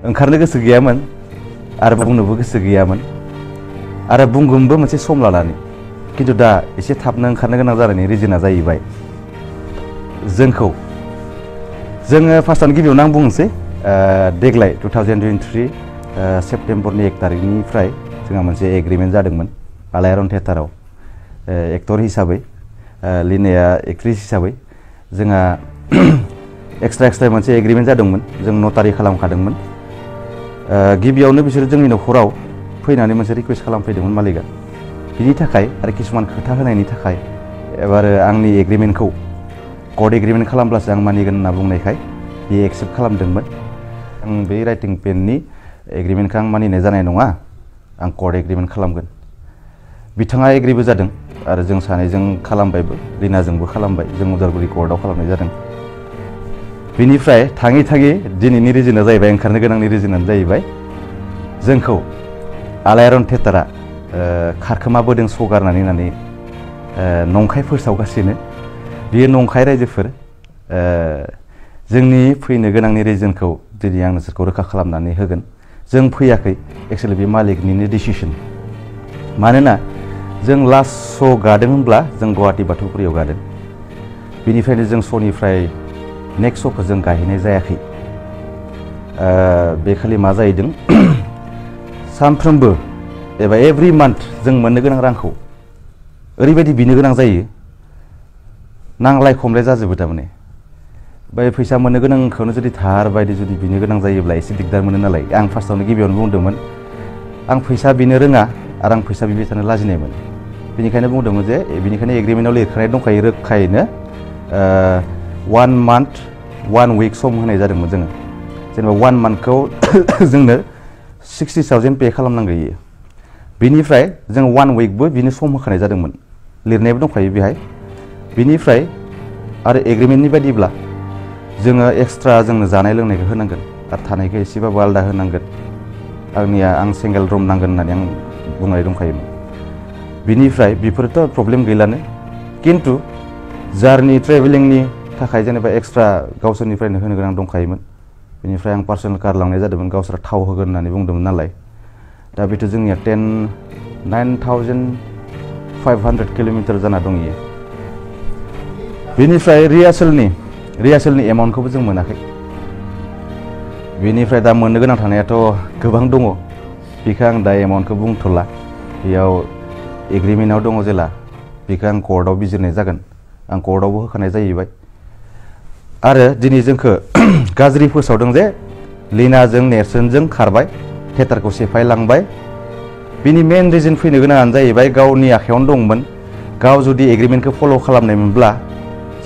ओंखारनो गोसो गैयामोन आरो बुंनोबो गोसो गैयामोन आरो बुंगोनबो मोनसे सम लानानै खिन्थु दा एसे थाबनो ओंखारनो गोनां जानायनि रिजोना जाहैबाय जोङो फार्स्टआवनो गिबियावनो आं बुंनोसै देग्लाय 2023 सेप्तेम्बरनि 1 तारिखनिफ्राय जोंहा मोनसे एग्रिमेन्ट जादोंमोन आलायारन थियेटाराव एक्टर हिसाबै लिनाया एक्ट्रिस हिसाबै जोंहा एक्सट्रा मोनसे एग्रिमेन्ट जादोंमोन जों नटारि खालामखादोंमोन गिबियावनो बिसोर जोंनि न'खराव फैनानै मोनसे रिकुवेस्ट खालामफैदोंमोन मालिकआ बिनि थाखाय आरो किसुमान खोथा होनायनि थाखाय एबार आंनि एग्रिमेन्टखौ कर्ट एग्रिमेन्ट खालामब्लासो आं मानिगोन होनना बुंनायखाय बे एक्सेप्ट खालामदोंमोन आं बे राइटिं पेननि एग्रिमेन्टखौ आं मानिनाय जानाय नङा आं कर्ट एग्रिमेन्ट खालामगोन बिथाङा एग्रिबो जादों आरो जों सानैजों खालामबायबो लिनाजोंबो खालामबाय जों उदालगुरि कर्टआव खालामनाय जादों बिनिफ्राय थाङै दिनैनि रिजोना जाहैबाय ओंखारनो गोनांनि रिजोनानो जाहैबाय जोंखौ आलायारन थियेटारा खारखोमाबोदों सगारनानै होननानै नंखाय फोसावगासिनो बियो नंखाय रायजोफोर जोंनि फैनो गोनांनि रिजोनखौ दिनै आं नोंसोरखौ रोखा खालामनानै होगोन जों फैयाखै एक्चुअलि बे मालिकनिनो डिसिसन मानोना जों लास्ट श' गादों होनब्ला जों गुवाहाटी बाथौफुरियाव गादों बिनिफ्रायनो जों श'निफ्राय नेक्स्ट श'खौ जों गाहैनाय जायाखै बे खालि मा जाहैदों सानफ्रोमबो एबा एभ्रि मान्थ जों मोननो गोनां रांखौ ओरैबायदि बिनो गोनां जायो नांलाय खमलाय जाजोबो थारमाने बै फैसा मोननो गोनांखौनो जुदि धार बायदि जुदि बिनो गोनां जायोब्ला एसे दिगदार मोनो नालाय आं फार्स्टआवनो गिबियावनो बुंदोंमोन आं फैसा बिनो रोङा आरो आं फैसा बिबाय थानो लाजिनाय मोनो बेनिखायनो बुंदोंमोन जे बेनिखायनो एग्रिमेन्टआव लिरखानाय दंखायो रोखायैनो 1 मान्थ 1 विक सम होनाय जादोंमोन जोङो जेनेबा 1 मान्थखौ जोंनो 60,000 पे खालामनांगौ बिनिफ्राय जों 1 विकबो बिनो सम होखानाय जादोंमोन लिरनायबो दंखायो बेहाय बिनिफ्राय आरो एग्रिमेन्टनि बायदिब्ला जोङो एक्सट्रा जोंनो जानाय लोंनायखौ होनांगोन आरो थानायखौ एसेबाबो आलादा होनांगोन आं सिंगेल रुम नांगोन होननानै आं बुंनाय दंखायोमोन बिनिफ्राय बेफोरथ' प्रब्लेम गैलानो किन्तु जार्नि ट्रेभेलिंनि थाखाय जेनेबा एक्सट्रा गावसोरनिफ्रायनो होनो गोनां दंखायोमोन बेनिफ्राय आं पार्सनेल कार लांनाय जादोंमोन गावसोरा थाव होगोन होननानै बुंदोंमोन नालाय दा बेथ' जोंनिया 9,500 किल'मिटार जाना दं इयो बेनिफ्राय रिहार्सेलनि एमाउन्टखौबो जों मोनाखै बेनिफ्राय दा मोननो गोनां थानायाथ' गोबां दङ बेखौ आं दा एमाउन्टखौ बुंथ'ला बेयाव एग्रिमेन्टआव दङ जेला बेखौ आं कर्टआव बिजिरनाय जागोन आं कर्टआवबो होखानाय जाहैबाय आरो दिनै जोंखौ गाज्रि फोसावदों जे लिनाजों नेरसोनजों खारबाय थियेटारखौ सेफायलांबाय बिनि मेन रिजन फैनो गोनाङानो जाहैबाय गावनि आखायावनो दंमोन गाव जुदि एग्रिमेन्टखौ फल' खालामनायमोनब्ला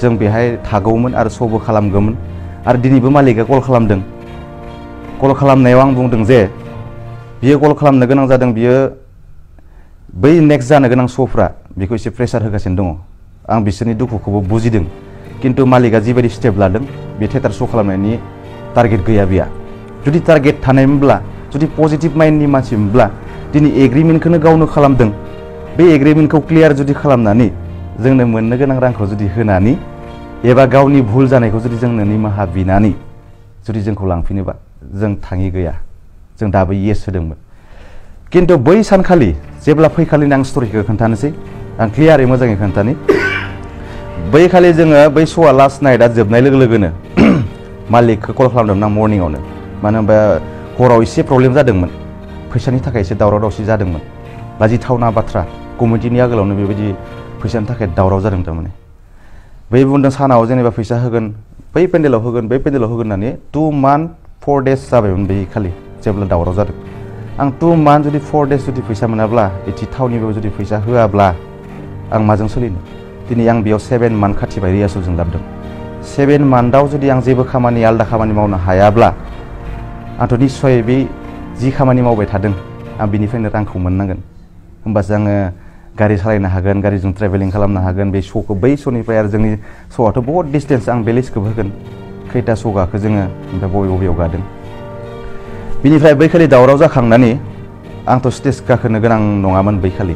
जों बेहाय थागौमोन आरो श'बो खालामगौमोन आरो दिनैबो मालिकआ कल खालामदों कल खालामनायाव आं बुंदों जे बियो कल खालामनो गोनां जादों बियो बै नेक्स्ट जानो गोनां श'फ्रा बेखौ एसे प्रेसार होगासिनो दङ आं बिसोरनि दुखुखौबो बुजिदों किन्तु मालिकआ जिबायदि स्टेप लादों बे थियेटार श' खालामनायनि टारगेट गैया बिया जुदि टारगेट थानायमोनब्ला जुदि पजिटिभ माइन्डनि मानसिमोनब्ला दिनै एग्रिमेन्टखौनो गावनो खालामदों बे एग्रिमेन्टखौ क्लियार जुदि खालामनानै जोंनो मोननो गोनां रांखौ जुदि होनानै एबा गावनि भुल जानायखौ जुदि जोंनो निमाहा बिनानै जुदि जोंखौ लांफिनोबा जों थाङि गैया जों दाबो येस होदोंमोन किन्तु बै सानखालि जेब्ला फैखालिनो आं स्ट'रिखौ खोन्थानोसै आं क्लियारै मोजाङै खोन्थानि बै खालि जोङो बै श'आ लास्ट नाइटआ जोबनाय लोगो लोगोनो मालिकखौ कल खालामदोंमोन आं मर्निंआवनो मानो होनबा हराव एसे प्रब्लेम जादोंमोन फैसानि थाखाय एसे दावराव दावसि जादोंमोन लाजिथावना बाथ्रा कमिटिनि आगोलावनो बेबायदि फैसानि थाखाय दावराव जादों थारमाने बै बुंदों सानाव जेनेबा फैसा होगोन बै पेन्डेलाव होगोन होननानै 2 मान्थ 4 डेज जाबायमोन बै खालि जेब्ला दावराव जादों आं 2 मान्थ जुदि 4 डेज जुदि फैसा मोनाब्ला एथि थावनिबो जुदि फैसा होआब्ला आं माजों सोलिनो दिनै आं बेयाव 7 मान्थ खाथिबाय रिहार्सेलजों लाबोदों 7 मान्थआव जुदि आं जेबो खामानि आलादा खामानि मावनो हायाब्ला आंथ' निस्सय बे जि खामानि मावबाय थादों आं बिनिफ्रायनो रांखौ मोननांगोन होमबासो आङो गारि सालायनो हागोन गारिजों ट्रेभेलिं खालामनो हागोन बे श'खौ बै श'निफ्राय आरो जोंनि श'आथ' बहुत डिस्टेन्स आं बे लिस्टखौबो होगोन खैथा श' गाखो जोङो ओमफ्राय बबेयाव गादों बिनिफ्राय बै खालि दावराव जाखांनानै आंथ' स्टेज गाखोनो गोनां नङामोन बै खालि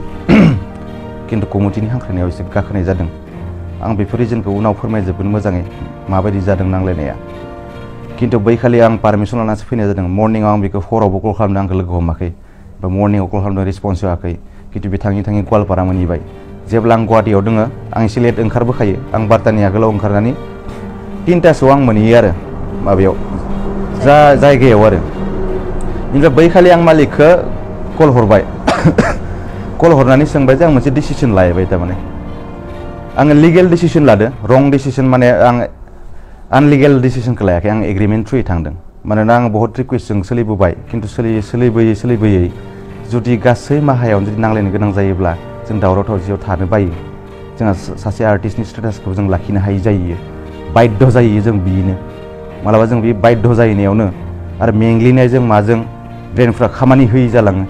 किन्तु कमिटिनि हांख्रायनायाव एसे गाखोनाय जादों आं बेफोर रिजनखौ उनाव फोरमायजोबगोन मोजाङै माबायदि जादों नांलायनाया खिन्थु बैखालि आं पारमिसन लानासो फैनाय जादों मर्निंआव आं बेखौ हरावबो कल खालामदों आंखौ लोगो हमाखै बा मर्निंआव कल खालामदों रिसपन्स होआखै खिन्थु बे थाङै थाङै गवालपारा मोनहैबाय जेब्ला आं गुवाहाटियाव दङ आं एसे लेट ओंखारबोखायो आं 12टानि आगोलाव ओंखारनानै 3टासोआव आं मोनहैयो आरो माबायाव जायगायाव आरो ओमफ्राय बैखालि आं मालिकखौ कल हरबाय कल हरनानै सोंबाय जे आं मोनसे डिसिसन लायबाय थारमाने आङो लिगेल डिसिसन लादो रं डिसिसन माने आं आनलिगेल डिसिसनखौ लायाखै आं एग्रिमेन्ट थ्रुयै थांदों मानोना आं बहुत रिकुवेस्टजों सोलिबोबाय खिन्थु सोलिबोयै जुदि गासै माहायावनो जुदि नांलायनो गोनां जायोब्ला जों दावराव दावसियाव थानो बायो जोंहा सासे आर्टिस्टनि स्टेटासखौ जों लाखिनो हायि जायो बाध्य जायो जों बिनो मालाबा जों बे बाध्य जाहैनायावनो आरो मेंग्लिनायजों माजों ब्रेनफ्रा खामानि होयि जालाङो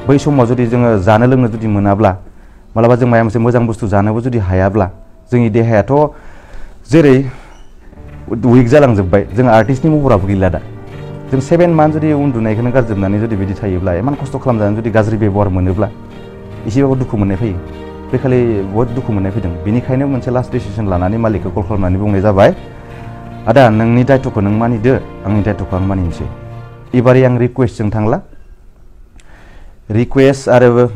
बै समाव जुदि जोङो जानो लोंनो जुदि मोनाब्ला मालाबा जों माबा मोनसे मोजां बुस्थु जानोबो जुदि हायाब्ला जोंनि देहायाथ' जेरै उइक जालांजोब्बाय जों आर्टिस्टनि महराबो गैला दा जों 7 मान्थ जुदि उन्दुनायखौनो गारजोबनानै जुदि बिदि थायोब्ला इमान खस्थ' खालामजानानै जुदि गाज्रि बेबहार मोनोब्ला एसेबाबो दुखु मोननाय फैयो बेखालि बहुत दुखु मोननाय फैदों बेनिखायनो मोनसे लास्ट डिसिसन लानानै मालिकखौ कल खालामनानै बुंनाय जाबाय आदा नोंनि दायथ'खौ नों मानिदो आंनि दायथ'खौ आं मानिनोसै एबारै आं रिकुवेस्टजों थांला रिकुवेस्ट आरो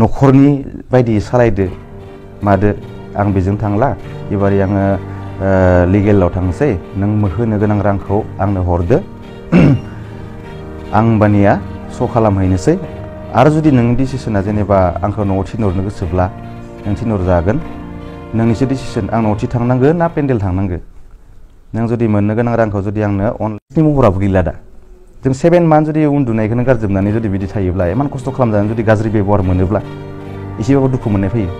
न'खरनि बायदि सालायदो मादो आं बेजों थांला एबारै आङो लिगेलाव थांसै नों होनो गोनां रांखौ आंनो हरदो आं बानिया स' खालामहैनोसै आरो जुदि नोंनि डिसिसना जेनेबा आंखौ न'आव थिनहरनो गोसोब्ला नों थिनहरजागोन नोंनिसो डिसिसन आं न'आव थांनांगो ना पेन्डेल थांनांगो नों जुदि मोननो गोनां रांखौ जुदि आंनो अनलाइननि महराबो गैला दा जों 7 मान्थ जुदि उन्दुनायखौनो गारजोबनानै जुदि बिदि थायोब्ला इमान खस्थ' खालामजानानै जुदि गाज्रि बेबहार मोनोब्ला एसेबाबो दुखु मोननाय फैयो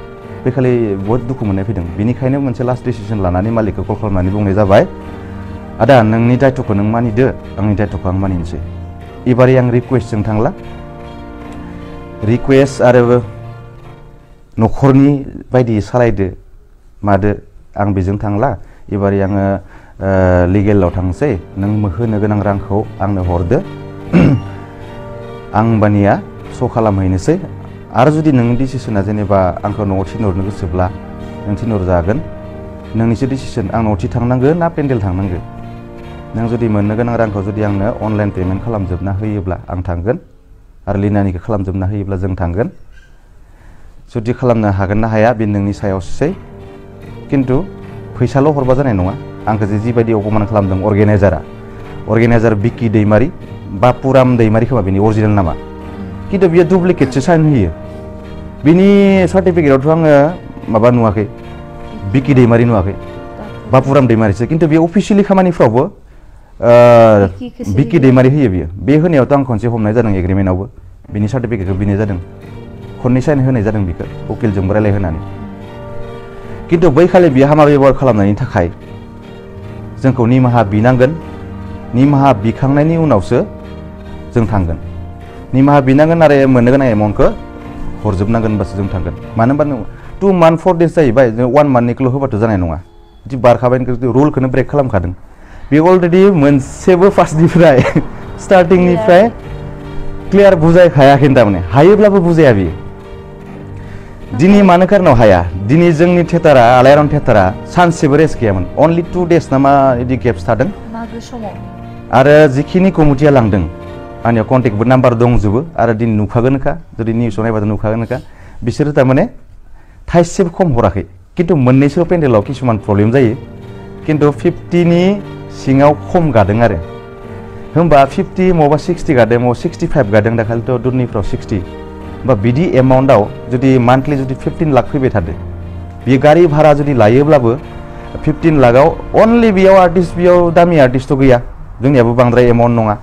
बेखालि बहुत दुखु मोननाय फैदों बेनिखायनो मोनसे लास्ट डिसिसन लानानै मालिकखौ कल खालामनानै बुंनाय जाबाय आदा नोंनि दायथ'खौ नों मानिदो आंनि दायथ'खौ आं मानिनोसै एबारै आं रिकुवेस्टजों थांला रिकुवेस्ट आरो न'खरनि बायदि सालायदो मादो आं बेजों थांला एबारै आङो लिगेलाव थांसै नों होनो गोनां रांखौ आंनो हरदो आं बानिया स' खालामहैनोसै आरो जुदि नोंनि डिसिसना जेनेबा आंखौ न'आव थिनहरनो गोसोब्ला नों थिनहरजागोन नोंनिसो डिसिसन आं न'आव थांनांगो ना पेन्डेल थांनांगो नों जुदि मोननो गोनां रांखौ जुदि आंनो अनलाइन पेमेन्ट खालामजोबना होयोब्ला आं थांगोन आरो लिनानिखौ खालामजोबना होयोब्ला जों थांगोन जुदि खालामनो हागोन ना हाया बे नोंनि सायावसै खिन्थु फैसाल' हरबा जानाय नङा आंखौ जिबायदि अपमान खालामदों अर्गेनाइजार बिक्कि दैमारि बा पुराम दैमारि खोमा बेनि अरिजिनेल नामा खिन्थु बियो डुप्लिकेटसो साइन होयो बिनि सार्टिफिकेटआवथ' आङो माबा नुवाखै बिक्कि दैमारि नुवाखै बा पुराम दैमारिसो खिन्थु बे अफिसियेलि खामानिफ्रावबो बिक्कि दैमारि होयो बियो बे होनायावथ' आं खनसे हमनाय जादों एग्रिमेन्टआवबो बिनि सार्टिफिकेटखौ बिनाय जादों खननै साइन होनाय जादों बिखौ उकिलजोंबो रायलायहोनानै खिन्थु बैखालि बियो हामा बेबहार खालामनायनि थाखाय जोंखौ निमाहा बिनांगोन निमाहा बिखांनायनि उनावसो जों थांगोन निमाहा बिनांगोन आरो मोननो गोनां एमाउन्टखौ हरजोबनांगोन होनबासो जों थांगोन मानो होनबा 2 मान्थ 4 डेज जाहैबाय जों 1 मान्थनिखौल' होबाथ' जानाय नङा बिदि बारखाबाय रुलखौनो ब्रेक खालामखादों बे अलरेडि मोनसेबो फार्स्टनिफ्राय स्टार्टिंनिफ्राय क्लियार बुजायखायाखै थारमाने हायोब्लाबो बुजाया बियो दिनै मानो कारनाव हाया दिनै जोंनि थियेटारा आलायारन थियेटारा सानसेबो रेस्ट गैयामोन अनलि 2 डेज ना मा बिदि गेप्स थादों मागो समाव आरो जिखिनि कमिटिया लांदों आंनियाव कन्टेक्टबो नाम्बार दंजोबो आरो दिनै नुखागोनखा जुदि निउसाव नायबाथ' नुखागोनखा बिसोरो थारमाने थाइसेबो खम हराखै खिन्थु मोननैसो पेन्डेलाव किसुमान प्रब्लेम जायो खिन्थु 50नि सिङाव खम गादों आरो होमबा 50 मबा 60 गादों मबा 65 गादों दाखालिथ' दुरनिफ्राव 60 होमबा बिदि एमाउन्टआव जुदि मान्थलि जुदि 15 लाख फैबाय थादो बे गारि भारा जुदि लायोब्लाबो 15 लाखआव अनलि बेयाव आर्टिस्ट बेयाव दामि आर्टिस्टथ' गैया जोंनियाबो बांद्राय एमाउन्ट नङा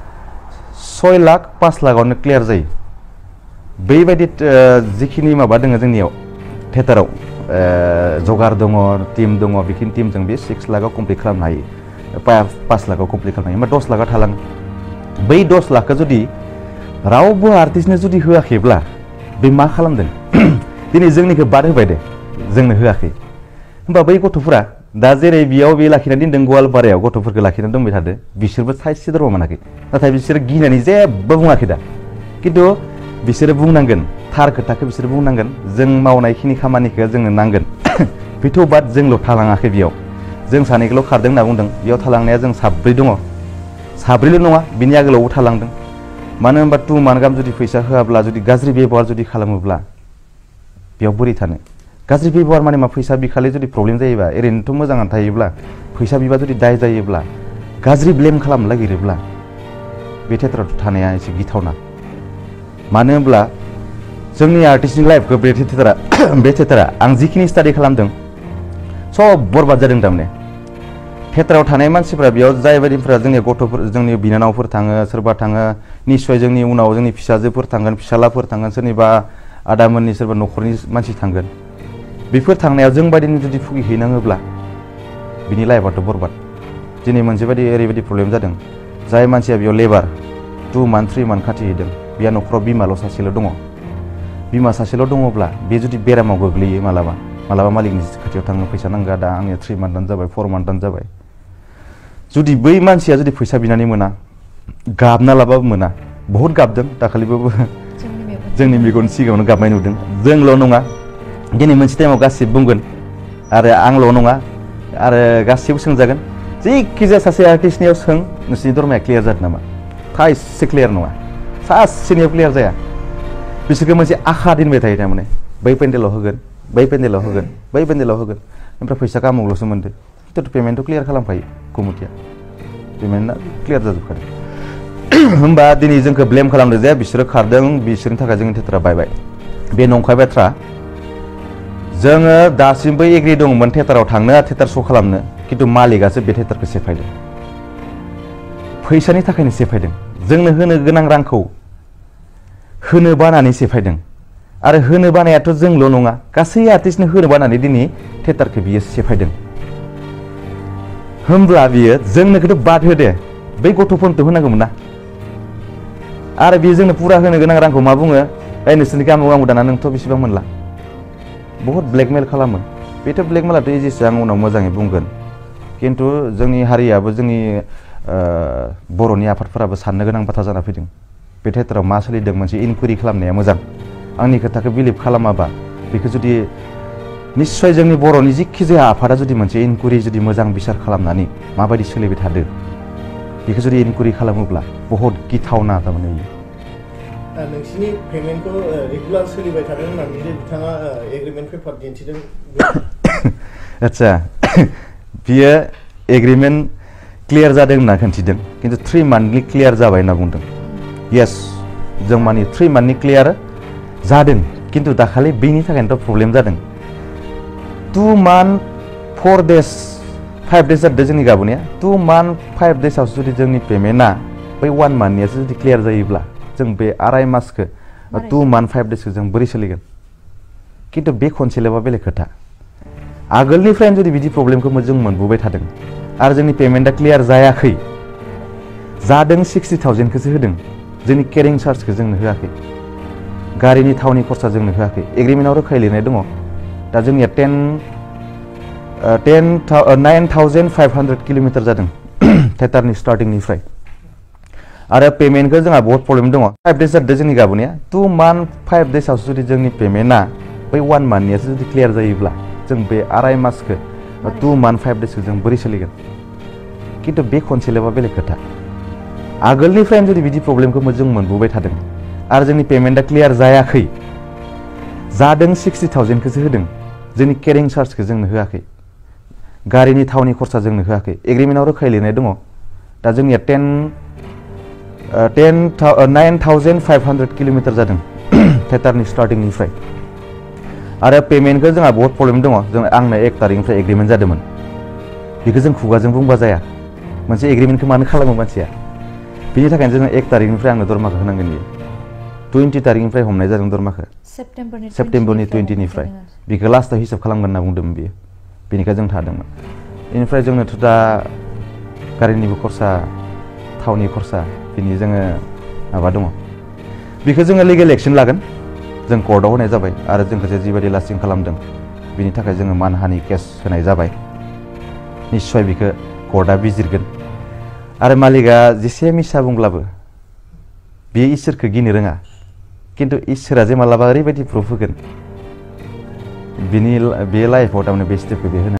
6 लाख 5 लाखआवनो क्लियार जायो बैबायदि जिखिनि माबा दङ जोंनियाव थियेटाराव जगार दङ टीम दङ बेखिनि टीमजों बे 6 लाखआव कमप्लिट खालामनो हायो 5 लाखआव कमप्लिट खालामनो हायो होमबा 10 लाखआ थालाङो बै 10 लाखखौ जुदि रावबो आर्टिस्टनो जुदि होआखैब्ला बे मा खालामदों दिनै जोंनिखौ बाद होबाय दे जोंनो होआखै होमबा बै गथ'फोरा दा जेरै बेयाव बे लाखिनानै दोनदों गवालपारायाव गथ'फोरखौ लाखिनानै दोनबाय थादो बिसोरबो थाइसे दरमा मोनाखै नाथाय बिसोरो गिनानै जेबो बुङाखै दा खिन्थु बिसोरो बुंनांगोन थार खोथाखौ बिसोरो बुंनांगोन जों मावनायखिनि खामानिखौ जोंनो नांगोन बेथ' बाद जोंल' थालाङाखै बेयाव जों सानैखौल' खारदों होनना बुंदों बेयाव थालांनाया जों साब्रै दङ साब्रैल' नङा बिनि आगोलावबो थालांदों मानो होनबा 2 मान्थ गाहाम जुदि फैसा होआब्ला जुदि गाज्रि बेबहार जुदि खालामोब्ला बेयाव बोरै थानो गाज्रि बेबहार माने मा फैसा बिखालि जुदि प्रब्लेम जायोबा ओरैनोथ' मोजाङानो थायोब्ला फैसा बिबा जुदि दाय जायोब्ला गाज्रि ब्लेम खालामनो नागिरोब्ला बे थियेटाराव थानाया एसे गिथावना मानो होनब्ला जोंनि आर्टिस्टनि लाइफखौ बे थियेटारा आं जिखिनि स्टाडि खालामदों सब बरबाद जादों थारमाने थियेटाराव थानाय मानसिफ्रा बेयाव जाय बायदिफ्रा जोंनि गथ'फोर जोंनि बिनानावफोर थाङो सोरबा थाङो निस्सय जोंनि उनाव जोंनि फिसाजोफोर थांगोन फिसालाफोर थांगोन सोरनिबा आदामोननि सोरबा न'खरनि मानसि थांगोन बेफोर थांनायाव जों बायदिनो जुदि भुगिहैनाङोब्ला बिनि लाइफआथ' बरबाद दिनै मोनसे बायदि ओरैबायदि प्रब्लेम जादों जाय मानसिया बेयाव लेबार 2 मान्थ 3 मान्थ खाथिहैदों बेहा न'खराव बिमाल' सासेल' दङ बिमा सासेल' दङब्ला बे जुदि बेरामाव गोग्लैयो मालाबा मालिकनि खाथियाव थाङो फैसा नांगौ दा आंनिया 3 मान्थानो जाबाय 4 मान्थानो जाबाय जुदि बै मानसिया जुदि फैसा बिनानै मोना गाबना लाबाबो मोना बहुद गाबदों दाखालिबाबो जोंनि मेगन सिगाङावनो गाबनाय नुदों जोंल' नङा दिनै मोनसे टाइमाव गासिबो बुंगोन आरो आंल' नङा आरो गासिबो सोंजागोन जायखिजाया सासे आर्टिस्टनियाव सों नोंसोरनि दरमाया क्लियार जादों नामा थाइसे क्लियार नङा सासेनियाव क्लियार जाया बिसोरखौ मोनसे आखा दोनबाय थायो थारमाने बै पेन्डेलाव होगोन बै पेन्डेलाव होगोन बै पेन्डेलाव होगोन ओमफ्राय फैसा कामावल'सो मोनदो खिन्थु पेमेन्टखौ क्लियार खालामखायो कमिटिया पेमेन्टआ क्लियार जाजोबखादों होमबा दिनै जोंखौ ब्लेम खालामदों जे बिसोरो खारदों बिसोरनि थाखाय जोंनि थियेटारा बायबाय बे नंखाय बाथ्रा जोङो दासिमबो एग्रि दंमोन थियेटाराव थांनो थियेटार श' खालामनो खिन्थु मालिकआसो बे थियेटारखौ सेफायदों फैसानि थाखायनो सेफायदों जोंनो होनो गोनां रांखौ होनो बानानै सेफायदों आरो होनो बानायाथ' जोंल' नङा गासै आर्टिस्टनो होनो बानानै दिनै थियेटारखौ बियो सेफायदों होमब्ला बियो जोंनोखौथ' बाद होदे बै गथ'फोरनोथ' होनांगौमोन ना आरो बियो जोंनो पुरा होनो गोनां रांखौ मा बुङो नोंसोरनि गामियाव दाना नोंथ' बेसेबां मोनला बहुत ब्लेकमेल खालामो बेथ' ब्लेकमेलाथ' इजिसो आं उनाव मोजाङै बुंगोन खिन्थु जोंनि हारियाबो जोंनि बर'नि आफादफोराबो साननो गोनां बाथ्रा जाना फैदों बे थियेटाराव मा सोलिदों मोनसे इनकुवेरि खालामनाया मोजां आंनि खोथाखौ बिलिभ खालामाबा बेखौ जुदि निस्सय जोंनि बर'नि जिखि जाया आफादा जुदि मोनसे इनकुवेरि जुदि मोजां बिसार खालामनानै माबायदि सोलिबाय थादों बेखौ जुदि इनकुवेरि खालामोब्ला बहुत गिथावना थारमाने नोंसिनि पेमेन्टखौ रेगुलार सोलिबाय थादों होननानै जे बिथाङा एग्रिमेन्ट पेपार दिन्थिदों आदसा बियो एग्रिमेन्ट क्लियार जादों होनना खिन्थिदों खिन्थु 3 मान्थनि क्लियार जाबाय होनना बुंदों येस जों माने 3 मान्थनि क्लियार जादों खिन्थु दाखालि बेनि थाखायनोथ' प्रब्लेम जादों 2 मान्थ 4 डेज 5 डेज जादों जोंनि गाबोनाया 2 मान्थ 5 डेजआवसो जुदि जोंनि पेमेन्टआ बै 1 मान्थनियासो जुदि क्लियार जायोब्ला जों बे आराय मासखौ 2 मान्थ 5 डेजखौ जों बोरै सोलिगोन खिन्थु बे खनसेल'बा बेलेग खोथा आगोलनिफ्रायनो जुदि बिदि प्रब्लेमखौ जों मोनबोबाय थादों आरो जोंनि पेमेन्टआ क्लियार जायाखै जादों 60,000खौसो होदों जोंनि केरिं चार्जखौ जोंनो होआखै गारिनि थावनि खरसा जोंनो होआखै एग्रिमेन्टआव रोखायै लिरनाय दङ दा जोंनिया 9,500 किल'मिटार जादों थियेटारनि स्टार्टिंनिफ्राय आरो पेमेन्टखौ जोंहा बहुत प्रब्लेम दङ 5 डेज जादों जोंनि गाबोनाया 2 मान्थ 5 डेजआवसो जुदि जोंनि पेमेन्टआ बै 1 मान्थनियासो जुदि क्लियार जायोब्ला जों बे आराय मासखौ 2 मान्थ 5 डेजखौ जों बोरै सोलिगोन खिन्थु बे खनसेल'बा बेलेग खोथा आगोलनिफ्रायनो जुदि बिदि प्रब्लेमखौ जों मोनबोबाय थादों आरो जोंनि पेमेन्टआ क्लियार जायाखै जादों 60,000खौसो होदों जोंनि केरिं चार्जखौ जोंनो होआखै गारिनि थावनि खरसा जोंनो होआखै एग्रिमेन्टआव रोखायै लिरनाय दङ दा जोंनिया 9,500 किल'मिटार जादों थियेटारनि स्टार्टिंनिफ्राय आरो पेमेन्टखौ जोंहा बहुत प्रब्लेम दङ जों आंनो 1 तारिखनिफ्राय एग्रिमेन्ट जादोंमोन बेखौ जों खुगाजों बुंबा जाया मोनसे एग्रिमेन्टखौ मानो खालामो मानसिया बिनि थाखायनो जोङो 1 तारिखनिफ्राय आंनो दरमाखौ होनांगोन बियो 20 तारिखनिफ्राय हमनाय जादों दरमाखौ सेप्टेम्बरनि 20निफ्राय बेखौ लास्टआव हिसाब खालामगोन होनना बुंदोंमोन बियो बेनिखाय जों थादोंमोन बेनिफ्राय जोंनोथ' दा गारिनिबो खरसा थावनि खरसा बिनि जोङो माबा दङ बेखौ जोङो लिगेल एक्सन लागोन जों कर्टआव होनाय जाबाय आरो जोंखौ जिबायदि लास्टिं खालामदों बिनि थाखाय जोङो मानहानि केस होनाय जाबाय निस्सय बेखौ कर्टआ बिजिरगोन आरो मालिकआ जेसे मिसा बुंब्लाबो बे इसोरखौ गिनो रोङा खिन्थु इसोरा जे मालाबा ओरैबायदि प्रुफ होगोन बिनि बे लाइफआव थारमाने बे स्टेपखौ बे होनो